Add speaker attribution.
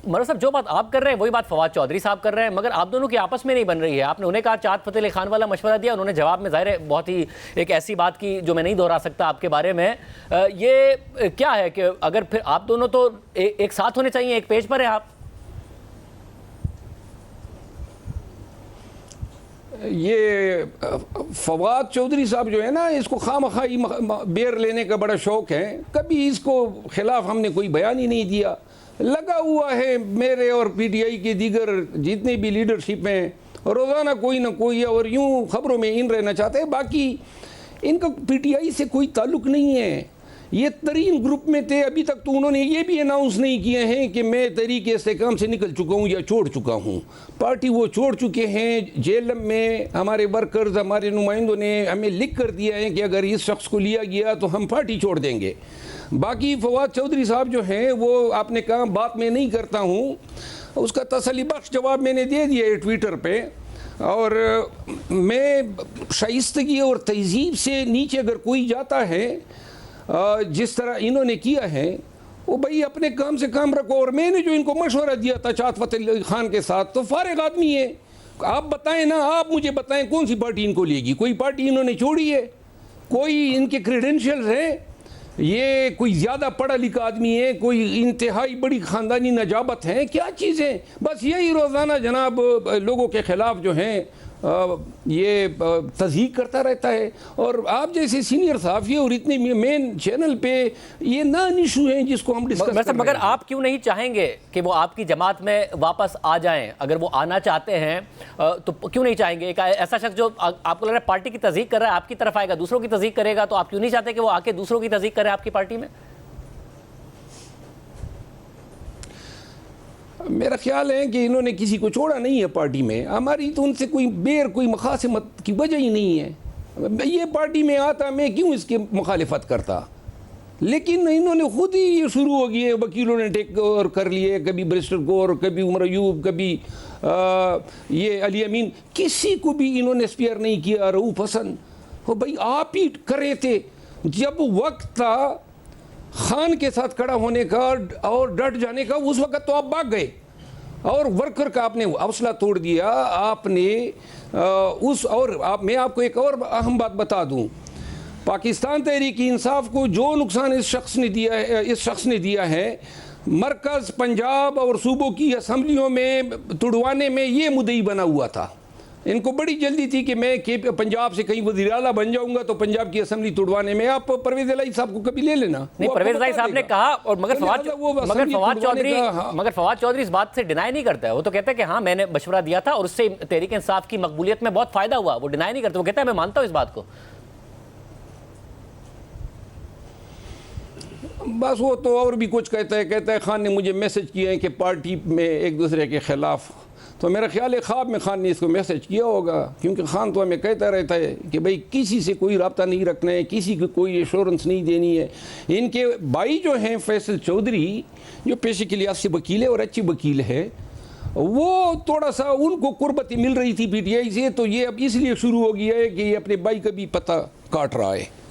Speaker 1: مرزا صاحب جو بات آپ کر رہے ہیں وہی بات فواد چودھری صاحب کر رہے ہیں، مگر آپ دونوں کی آپس میں نہیں بن رہی ہے. آپ نے انہیں کہا چاہت فتح علی خان والا مشورہ دیا، انہوں نے جواب میں ظاہر ہے بہت ہی ایک ایسی بات کی جو میں نہیں دہرا سکتا آپ کے بارے میں. یہ کیا ہے کہ اگر پھر آپ دونوں تو ایک ساتھ ہونے چاہیے، ایک پیج پر ہیں آپ؟
Speaker 2: یہ فواد چودھری صاحب جو ہے نا، اس کو خواہی بیر لینے کا بڑا شوق ہے. کبھی اس کو خلاف ہم نے کوئی بیان ہی نہیں دیا. لگا ہوا ہے میرے اور پی ٹی آئی کے دیگر جتنے بھی لیڈرشپ ہیں، روزانہ کوئی نہ کوئی اور یوں خبروں میں ان رہنا چاہتے ہیں. باقی ان کا پی ٹی آئی سے کوئی تعلق نہیں ہے. یہ ترین گروپ میں تھے. ابھی تک تو انہوں نے یہ بھی اناؤنس نہیں کیے ہیں کہ میں تحریک استحکام سے نکل چکا ہوں یا چھوڑ چکا ہوں. پارٹی وہ چھوڑ چکے ہیں. جیل میں ہمارے ورکرز، ہمارے نمائندوں نے ہمیں لکھ کر دیا ہے کہ اگر اس شخص کو لیا گیا تو ہم پارٹی چھوڑ دیں گے. باقی فواد چودھری صاحب جو ہیں وہ آپ نے کہا بات میں نہیں کرتا ہوں، اس کا تسلی بخش جواب میں نے دے دیا ہے ٹویٹر پہ. اور میں شائستگی اور تہذیب سے نیچے اگر کوئی جاتا ہے جس طرح انہوں نے کیا ہے، وہ بھائی اپنے کام سے کام رکھو. اور میں نے جو ان کو مشورہ دیا تھا چاہت فتح علی خان کے ساتھ، تو فارغ آدمی ہے. آپ بتائیں نا، آپ مجھے بتائیں کون سی پارٹی ان کو لے گی؟ کوئی پارٹی انہوں نے چھوڑی ہے؟ کوئی ان کے کریڈنشیلز ہیں؟ یہ کوئی زیادہ پڑھا لکھا آدمی ہے؟ کوئی انتہائی بڑی خاندانی نجابت ہے؟ کیا چیزیں؟ بس یہی روزانہ جناب لوگوں کے خلاف جو ہیں یہ تضحیق کرتا رہتا ہے. اور آپ جیسے سینئر صحافی اور اتنے مین چینل پہ یہ نان ایشو ہیں جس کو ہم ڈسکس کر رہے ہیں.
Speaker 1: مگر آپ کیوں نہیں چاہیں گے کہ وہ آپ کی جماعت میں واپس آ جائیں؟ اگر وہ آنا چاہتے ہیں تو کیوں نہیں چاہیں گے؟ ایک ایسا شخص جو آپ کو لگ رہا ہے پارٹی کی تضحیق کر رہا ہے آپ کی طرف آئے گا، دوسروں کی تضحیق کرے گا، تو آپ کیوں نہیں چاہتے کہ وہ آ کے دوسروں کی تضحیق کرے آپ کی پارٹی میں؟
Speaker 2: میرا خیال ہے کہ انہوں نے کسی کو چھوڑا نہیں ہے پارٹی میں. ہماری تو ان سے کوئی مخاصمت کی وجہ ہی نہیں ہے. یہ پارٹی میں آتا میں کیوں اس کی مخالفت کرتا؟ لیکن انہوں نے خود ہی یہ شروع ہو گئی ہے. وکیلوں نے ٹیک اوور کر لیے، کبھی بریسٹر گور، کبھی عمر ایوب، کبھی یہ علی امین. کسی کو بھی انہوں نے اسپیئر نہیں کیا. رؤوف حسن، وہ بھائی آپ ہی کر رہے تھے. جب وقت تھا خان کے ساتھ کھڑا ہونے کا اور ڈٹ جانے کا، اس وقت تو آپ بھاگ گئے اور ورکر کا آپ نے حوصلہ توڑ دیا. آپ نے میں آپ کو ایک اور اہم بات بتا دوں. پاکستان تحریک انصاف کو جو نقصان اس شخص نے دیا ہے، مرکز، پنجاب اور صوبوں کی اسمبلیوں میں توڑوانے میں یہ مدعی بنا ہوا تھا. ان کو بڑی جلدی تھی کہ میں پنجاب سے کہیں وزیر اعلیٰ بن جاؤں گا تو پنجاب کی اسمبلی توڑوانے میں. آپ پرویز الہی صاحب کو کبھی لے لینا.
Speaker 1: نہیں، پرویز الہی صاحب نے کہا، اور مگر فواد چودھری اس بات سے ڈینائی نہیں کرتا ہے. وہ تو کہتا ہے کہ ہاں میں نے مشورہ دیا تھا اور اس سے تحریک انصاف کی مقبولیت میں بہت فائدہ ہوا. وہ ڈینائی نہیں کرتا، وہ کہتا ہے میں مانتا ہوں اس بات کو.
Speaker 2: بس وہ تو اور بھی کچھ کہتا ہے خان نے مجھے میسج کیا ہے کہ پارٹی میں ایک دوسرے کے خلاف. تو میرا خیال ہے خواب میں خان نے اس کو میسج کیا ہوگا، کیونکہ خان تو ہمیں کہتا رہتا ہے کہ بھائی کسی سے کوئی رابطہ نہیں رکھنا ہے، کسی کو کوئی ایشورنس نہیں دینی ہے. ان کے بھائی جو ہیں فیصل چودھری، جو پیشے کے لحاظ سے وکیل ہے اور اچھی وکیل ہے، وہ تھوڑا سا ان کو قربتی مل رہی تھی پی ٹی آئی سے. تو یہ اب اس لیے شروع ہو گیا ہے کہ یہ اپنے بھائی کا بھی پتہ کاٹ رہا ہے.